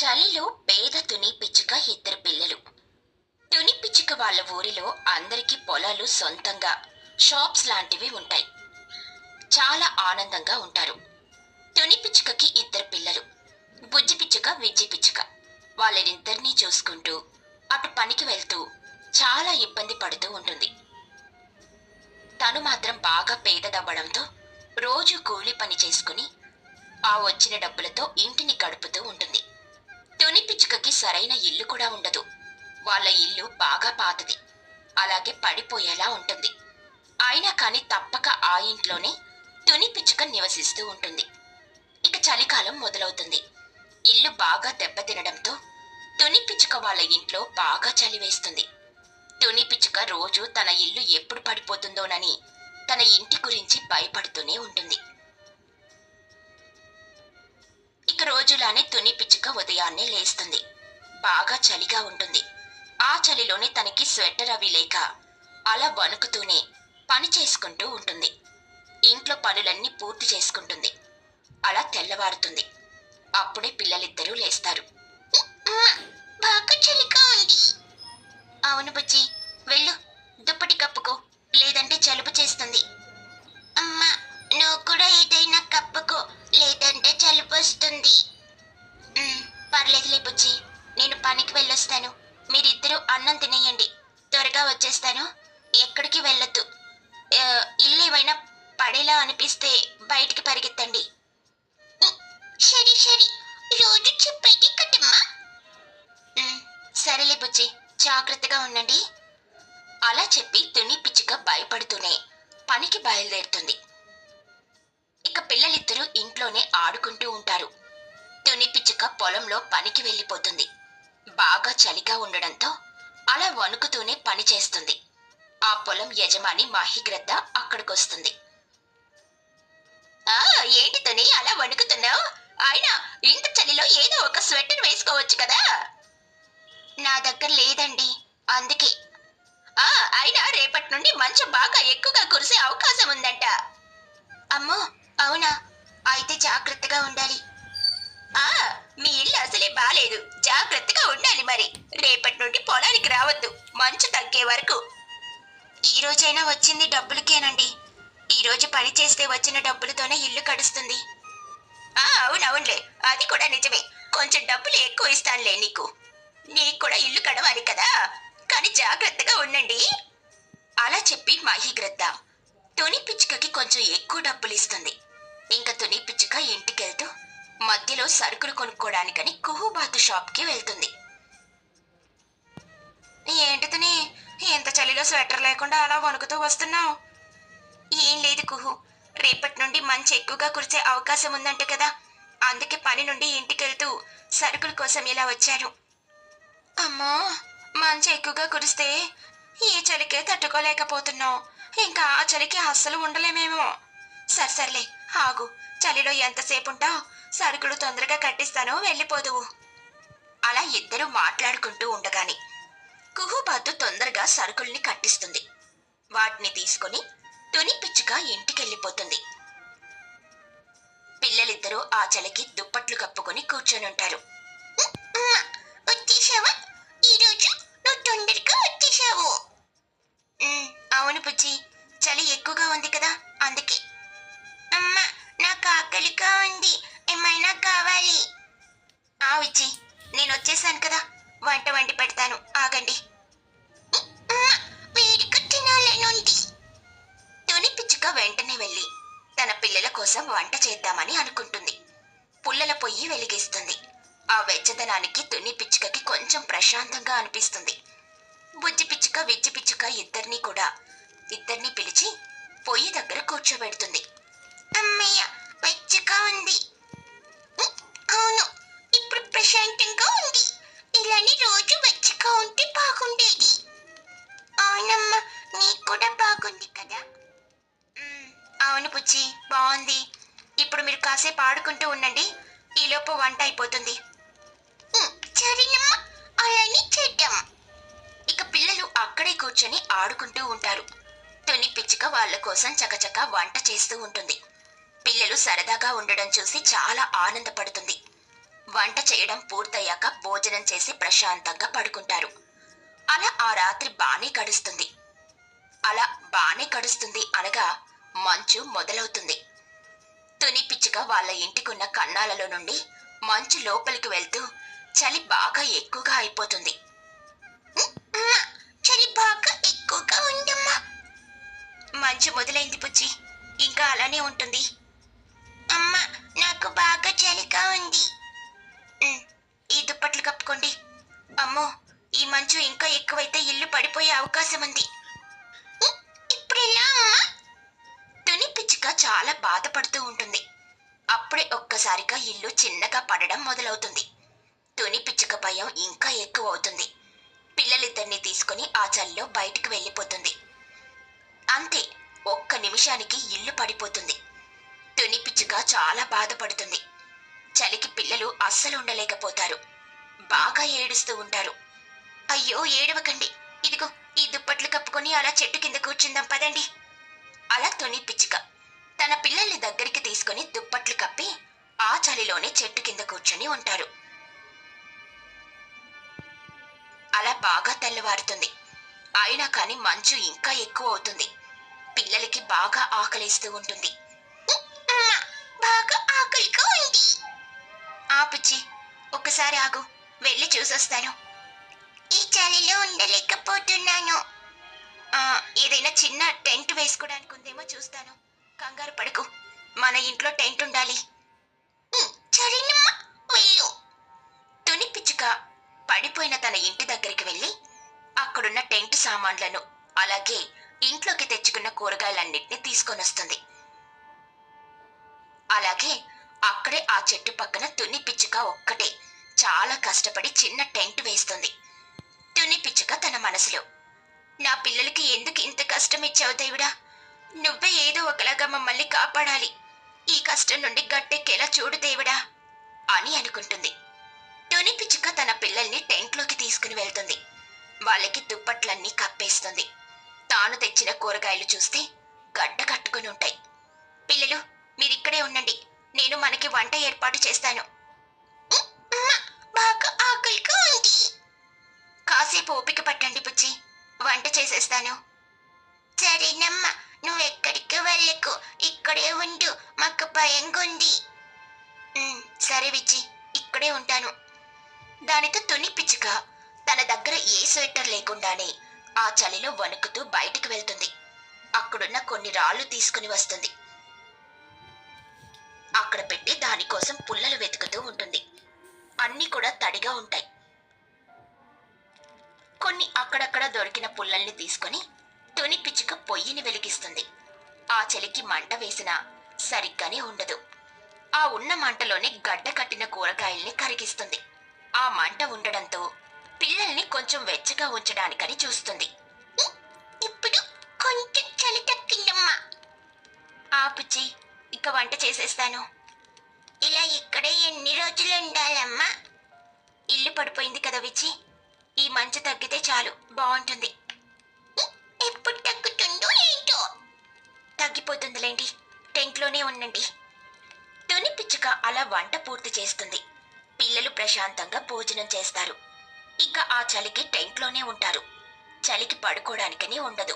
చలిలో పేద తుని పిచ్చుక ఇద్దరు పిల్లలు. తుని పిచ్చుక వాళ్ళ ఊరిలో అందరికీ పొలాలు సొంతంగా షాప్స్ లాంటివి ఉంటాయి. చాలా ఆనందంగా ఉంటారు. తుని పిచ్చుకకి ఇద్దరు పిల్లలు, బుజ్జి పిచ్చుక విజ్జి పిచ్చుక. వాళ్ళనిద్దరినీ చూసుకుంటూ అటు పనికి వెళ్తూ చాలా ఇబ్బంది పడుతూ ఉంటుంది. తను మాత్రం బాగా పేదదవ్వడంతో రోజు కూలి పని చేసుకుని ఆ వచ్చిన డబ్బులతో ఇంటిని గడుపుతూ ఉంటుంది. తుని పిచ్చుకకి సరైన ఇల్లు కూడా ఉండదు. వాళ్ళ ఇల్లు బాగా పాతది, అలాగే పడిపోయేలా ఉంటుంది. అయినా కాని తప్పక ఆ ఇంట్లోనే తుని పిచ్చుక నివసిస్తూ ఉంటుంది. ఇక చలికాలం మొదలవుతుంది. ఇల్లు బాగా దెబ్బతినడంతో తుని పిచ్చుక వాళ్ళ ఇంట్లో బాగా చలి వేస్తుంది. తుని పిచ్చుక రోజు తన ఇల్లు ఎప్పుడు పడిపోతుందోనని తన ఇంటి గురించి భయపడుతూనే ఉంటుంది. ఇక రోజులానే తుని పిచ్చుక ఉదయాన్నే లేస్తుంది. బాగా చలిగా ఉంటుంది. ఆ చలిలోనే తనకి స్వెటర్ అవి లేక అలా వణుకుతూనే పని చేసుకుంటూ ఉంటుంది. ఇంట్లో పనులన్నీ పూర్తి చేసుకుంటుంది. అలా తెల్లవారుతుంది. అప్పుడే పిల్లలిద్దరూ లేస్తారు. బాగా చలిగా ఉంది. అవును బుజ్జి, వెళ్ళు, దుప్పటి కప్పుకో, లేదంటే జలుబు చేస్తుంది. అమ్మా, నువ్వు కూడా ఏదైనా కప్పుకో, లేదంటే జలుబు వస్తుంది. పర్లేదులే బుజ్జి, నేను పనికి వెళ్ళొస్తాను. మీరిద్దరూ అన్నం తినేయండి, త్వరగా వచ్చేస్తాను. ఎక్కడికి వెళ్ళొద్దు. ఇల్లు ఏమైనా పడేలా అనిపిస్తే బయటికి పరిగెత్తండి. సరే సరే, రోజు చెప్పేది కదమ్మా. సరేలే బుజ్జి, జాగ్రత్తగా ఉండండి. అలా చెప్పి తుని పిచ్చుక భయపడుతూనే పనికి బయలుదేరుతుంది. ఇక పిల్లలిద్దరూ ఇంట్లోనే ఆడుకుంటూ ఉంటారు. తుని పిచ్చుక పొలంలో పనికి వెళ్ళిపోతుంది. బాగా చలిగా ఉండడంతో అలా వణుకుతూనే పని చేస్తుంది. ఆ పొలం యజమాని మహిగ్రద్ద అక్కడికొస్తుంది. ఏంటి తుని అలా వణుకుతున్నావు? ఆయన ఇంత చలిలో ఏదో ఒక స్వెటర్ వేసుకోవచ్చు కదా. నా దగ్గర లేదండి, అందుకే. అయినా రేపటి నుండి మంచు బాగా ఎక్కువగా కురిసే అవకాశం ఉందంట. అమ్మో, అవునా? అయితే జాగ్రత్తగా ఉండాలి. మీ ఇల్లు అసలే బాలేదు, జాగ్రత్తగా ఉండాలి. మరి రేపటి నుండి పొలానికి రావద్దు, మంచు తగ్గే వరకు. ఈ రోజైనా వచ్చింది డబ్బులకేనండి. ఈ రోజు పని చేస్తే వచ్చిన డబ్బులతోనే ఇల్లు గడుస్తుంది. అవునవునులే, అది కూడా నిజమే. కొంచెం డబ్బులు ఎక్కువ ఇస్తానులే నీకు. నీకు కూడా ఇల్లు గడవాలి కదా, కానీ జాగ్రత్తగా ఉండండి. అలా చెప్పి మహిగ్రద్ద తుని పిచ్చుకకి కొంచెం ఎక్కువ డబ్బులు ఇస్తుంది. ఇంకా తుని పిచ్చుక ఇంటికెళ్తూ మధ్యలో సరుకులు కొనుక్కోడానికని కుహుబాతు షాప్కి వెళ్తుంది. ఏంటి తుని, ఎంత చలిలో స్వెటర్ లేకుండా అలా వణుకుతూ వస్తున్నావు? ఏం లేదు కుహు, రేపటి నుండి మంచు ఎక్కువగా కురిసే అవకాశం ఉందంట కదా, అందుకే పని నుండి ఇంటికెళ్తూ సరుకుల కోసం ఇలా వచ్చాను. అమ్మో, మంచు ఎక్కువగా కురిస్తే ఈ చలికే తట్టుకోలేకపోతున్నావు. ఇంకా ఆ చలికి అస్సలు ఉండలేమేమో. సర్లే, ఆగు, చలిలో ఎంతసేపు ఉంటావు? సరుకులు తొందరగా కట్టిస్తాను, వెళ్ళిపోదువు. అలా ఇద్దరు మాట్లాడుకుంటూ ఉండగానే కుహుబాతు తొందరగా సరుకుల్ని కట్టిస్తుంది. వాటిని తీసుకుని తుని పిచ్చుక ఇంటికెళ్ళిపోతుంది. పిల్లలిద్దరూ ఆ చలికి దుప్పట్లు కప్పుకొని కూర్చొనుంటారు. వచ్చేసావా? ఈరోజు నువ్వు తొందరగా వచ్చేసావు. అవును బుజ్జి, చలి ఎక్కువగా ఉంది కదా, అందుకే. అమ్మా, నాకు ఆకలిగా ఉంది, ఏమైనా కావాలి? విజ్జి, నేను వచ్చేసాను కదా, వంట వండి పెడతాను, ఆగండి. వేడిగా తినాలనుంది. తుని పిచ్చుక వెంటనే వెళ్ళి తన పిల్లల కోసం వంట చేద్దామని అనుకుంటుంది. పుల్లల పొయ్యి వెలిగిస్తుంది. ఆ వెచ్చదనానికి తుని పిచ్చుకకి కొంచెం ప్రశాంతంగా అనిపిస్తుంది. బుజ్జి పిచ్చుక విజ్జి పిచ్చుక ఇద్దరిని పిలిచి పొయ్యి దగ్గర కూర్చోబెడుతుంది. అమ్మయ్య, వెచ్చగా ఉంది. అవును, ఇప్పుడు ప్రశాంతంగా ఉంది. ఇలానే రోజు వెచ్చగా ఉంటే బాగుండేది. అవునమ్మా, నీకు కూడా బాగుంది కదా. అవును బుజ్జి, బాగుంది. ఇప్పుడు మీరు కాసేపు ఆడుకుంటూ ఉండండి, ఈలోపు వంట అయిపోతుంది. సరేనమ్మా, అలానే చేద్దాం. ఇక పిల్లలు అక్కడే కూర్చొని ఆడుకుంటూ ఉంటారు. తుని పిచ్చుక వాళ్ళ కోసం చకచక వంట చేస్తూ ఉంటుంది. పిల్లలు సరదాగా ఉండడం చూసి చాలా ఆనందపడుతుంది. వంట చేయడం పూర్తయ్యాక భోజనం చేసి ప్రశాంతంగా పడుకుంటారు. అలా ఆ రాత్రి బానే గడుస్తుంది అనగా మంచు మొదలవుతుంది. తుని పిచ్చుక వాళ్ళ ఇంటికున్న కన్నాలలో నుండి మంచు లోపలికి వెళ్తూ చలి బాగా ఎక్కువగా అయిపోతుంది. చలి బాగా ఎక్కువగా ఉందమ్మా. మంచు మొదలైంది పుచ్చి, ఇంకా అలానే ఉంటుంది. అమ్మా, నాకు బాగా చలిగా ఉంది. ఈ దుప్పట్లు కప్పుకోండి. అమ్మో, ఈ మంచు ఇంకా ఎక్కువైతే ఇల్లు పడిపోయే అవకాశం ఉంది. ఇప్పుడెలా అమ్మా? తుని పిచ్చుక చాలా బాధపడుతూ ఉంటుంది. అప్పుడే ఒక్కసారిగా ఇల్లు చిన్నగా పడడం మొదలవుతుంది. తుని పిచ్చుక భయం ఇంకా ఎక్కువ అవుతుంది. పిల్లలిద్దరిని తీసుకుని ఆ చలిలో బయటికి వెళ్ళిపోతుంది. అంతే, ఒక్క నిమిషానికి ఇల్లు పడిపోతుంది. తుని పిచ్చుక చాలా బాధపడుతుంది. చలికి పిల్లలు అస్సలు ఉండలేకపోతారు. బాగా ఏడుస్తూ ఉంటారు. అయ్యో, ఏడవకండి. ఇదిగో ఈ దుప్పట్లు కప్పుకొని అలా చెట్టు కింద కూర్చుందాం పదండి. అలా తుని పిచ్చుక తన పిల్లల్ని దగ్గరికి తీసుకుని దుప్పట్లు కప్పి ఆ చలిలోనే చెట్టు కింద కూర్చుని ఉంటారు. అలా బాగా తెల్లవారుతుంది. అయినా కాని మంచు ఇంకా ఎక్కువ అవుతుంది. పిల్లలకి బాగా ఆకలిస్తూ ఉంటుంది. బాగా ఆకలిగా ఉంది. పిచ్చి, ఒక్కసారి ఆగు, వెళ్ళి చూసొస్తాను. ఈ చలిలో ఉండలేకపోతున్నాను. ఏదైనా చిన్న టెంట్ వేసుకోవడానికి ఉందేమో చూస్తాను. కంగారు పడకు, మన ఇంట్లో టెంట్ ఉండాలి. సరేనమ్మా, వెళ్ళు. తుని పిచ్చుక పడిపోయిన తన ఇంటి దగ్గరికి వెళ్ళి అక్కడున్న టెంట్ సామాన్లను అలాగే ఇంట్లోకి తెచ్చుకున్న కూరగాయలన్నిటిని తీసుకొనొస్తుంది. అలాగే అక్కడే ఆ చెట్టు పక్కన తుని పిచ్చుక ఒక్కటే చాలా కష్టపడి చిన్న టెంట్ వేస్తుంది. తుని పిచ్చుక తన మనసులో, నా పిల్లలకి ఎందుకు ఇంత కష్టం ఇచ్చావు దేవుడా? నువ్వే ఏదో ఒకలాగా మమ్మల్ని కాపాడాలి. ఈ కష్టం నుండి గట్టెక్కేలా చూడు దేవుడా అని అనుకుంటుంది. తుని పిచ్చుక తన పిల్లల్ని టెంట్లోకి తీసుకుని వెళ్తుంది. వాళ్ళకి దుప్పట్లన్నీ కప్పేస్తుంది. తాను తెచ్చిన కూరగాయలు చూస్తే గడ్డ కట్టుకుని ఉంటాయి. పిల్లలు, మీరిక్కడే ఉండండి, నేను మనకి వంట ఏర్పాటు చేస్తాను. బాగా ఆకలిగా ఉంది. కాసేపు ఓపిక పట్టండి పుచ్చి, వంట చేసేస్తాను. సరేనమ్మా, నువ్వెక్కడికి వెళ్ళకు, ఇక్కడే ఉండు, మాకు భయంగా ఉంది. సరే విచ్చి, ఇక్కడే ఉంటాను. దానితో తుని పిచ్చుక తన దగ్గర ఏ స్వెటర్ లేకుండానే ఆ చలిలో వణుకుతూ బయటికి వెళ్తుంది. అక్కడున్న కొన్ని రాళ్లు తీసుకుని వస్తుంది. అక్కడ పెట్టి దానికోసం పుల్లలు వెతుకుతూ ఉంటుంది. అన్నీ కూడా తడిగా ఉంటాయి. కొన్ని అక్కడక్కడ దొరికిన పుల్లల్ని తీసుకుని తుని పిచ్చుక పొయ్యిని వెలిగిస్తుంది. ఆ చలికి మంట వేసినా సరిగ్గానే ఉండదు. ఆ ఉన్న మంటలోనే గడ్డ కట్టిన కూరగాయల్ని కరిగిస్తుంది. ఆ మంట ఉండడంతో పిల్లల్ని కొంచెం వెచ్చగా ఉంచడానికని చూస్తుంది. ఇప్పుడు కొంచెం చలి తగ్గిందమ్మా. పుచ్చి, ఇక వంట చేసేస్తాను. ఇలా ఇక్కడే ఎన్ని రోజులు ఉండాలమ్మా? ఇల్లు పడిపోయింది కదా విచ్చి, ఈ మంచు తగ్గితే చాలు, బాగుంటుంది. ఎప్పుడు తగ్గుతుందో ఏంటో. తగ్గిపోతుందిలేండి, టెంట్లోనే ఉండండి. తుని పిచ్చుక అలా వంట పూర్తి చేస్తుంది. పిల్లలు ప్రశాంతంగా భోజనం చేస్తారు. ఇక ఆ చలికి టెంట్లోనే ఉంటారు. చలికి పడుకోవడానికని ఉండదు.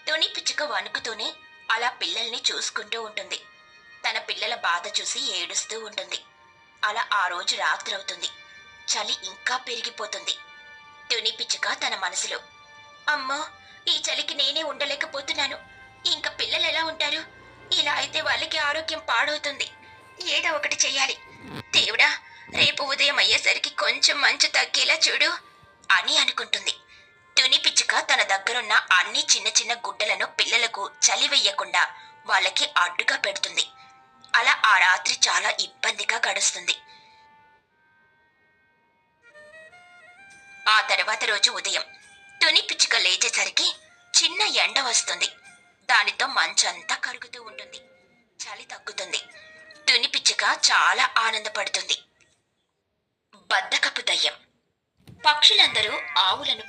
తుని పిచ్చుక వణుకుతూనే అలా పిల్లల్ని చూసుకుంటూ ఉంటుంది. తన పిల్లల బాధ చూసి ఏడుస్తూ ఉంటుంది. అలా ఆ రోజు రాత్రవుతుంది. చలి ఇంకా పెరిగిపోతుంది. తుని పిచ్చుక తన మనసులో, అమ్మో, ఈ చలికి నేనే ఉండలేకపోతున్నాను. ఇంకా పిల్లలు ఎలా ఉంటారు? ఇలా అయితే వాళ్ళకి ఆరోగ్యం పాడవుతుంది. ఏదో ఒకటి చెయ్యాలి. దేవుడా, రేపు ఉదయం అయ్యేసరికి కొంచెం మంచు తగ్గేలా చూడు అని అనుకుంటుంది. తుని పిచ్చుక తన దగ్గరున్న అన్ని చిన్న చిన్న గుడ్డలను పిల్లలకు చలి వెయ్యకుండా వాళ్ళకి అడ్డుగా పెడుతుంది. అలా ఆ రాత్రి చాలా ఇబ్బందిగా గడుస్తుంది. ఆ తర్వాత రోజు ఉదయం తుని పిచ్చుక లేచేసరికి చిన్న ఎండ వస్తుంది. దానితో మంచంతా కరుగుతూ ఉంటుంది. చలి తగ్గుతుంది. తుని పిచ్చుక చాలా ఆనందపడుతుంది. బద్ధకపు దయ్యం. పక్షులందరూ ఆవులను